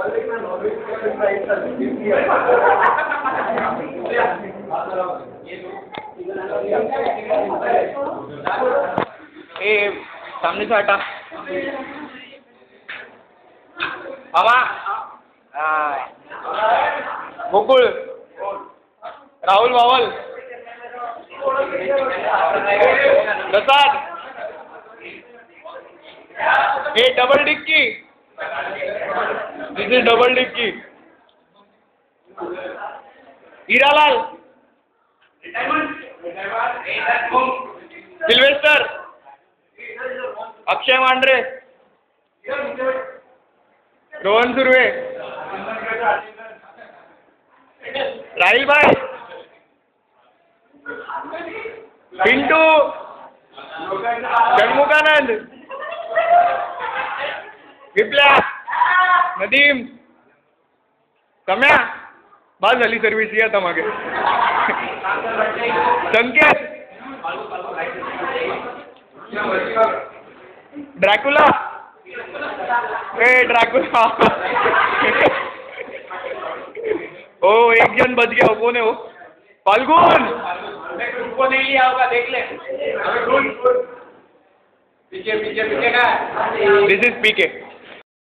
ए सामने से हटा मामा। गोकुल राहुल बावल प्रसाद ये double dickey this is double dickey Hiralal Sylvester Akshay Mandre Rohan Surve Rahil भाई पिंटू षणमुखानंद विप्ल्या नदीम सम्या बस झाली सर्विस या मागे संकेत ड्रॅकुला ए ड्रॅकुला ओ एक जन बच गया, कौन है वो? फाल्गुन को नहीं लिया होगा, देख ले। पीछे पीछे पीछे का दिस इज पीके।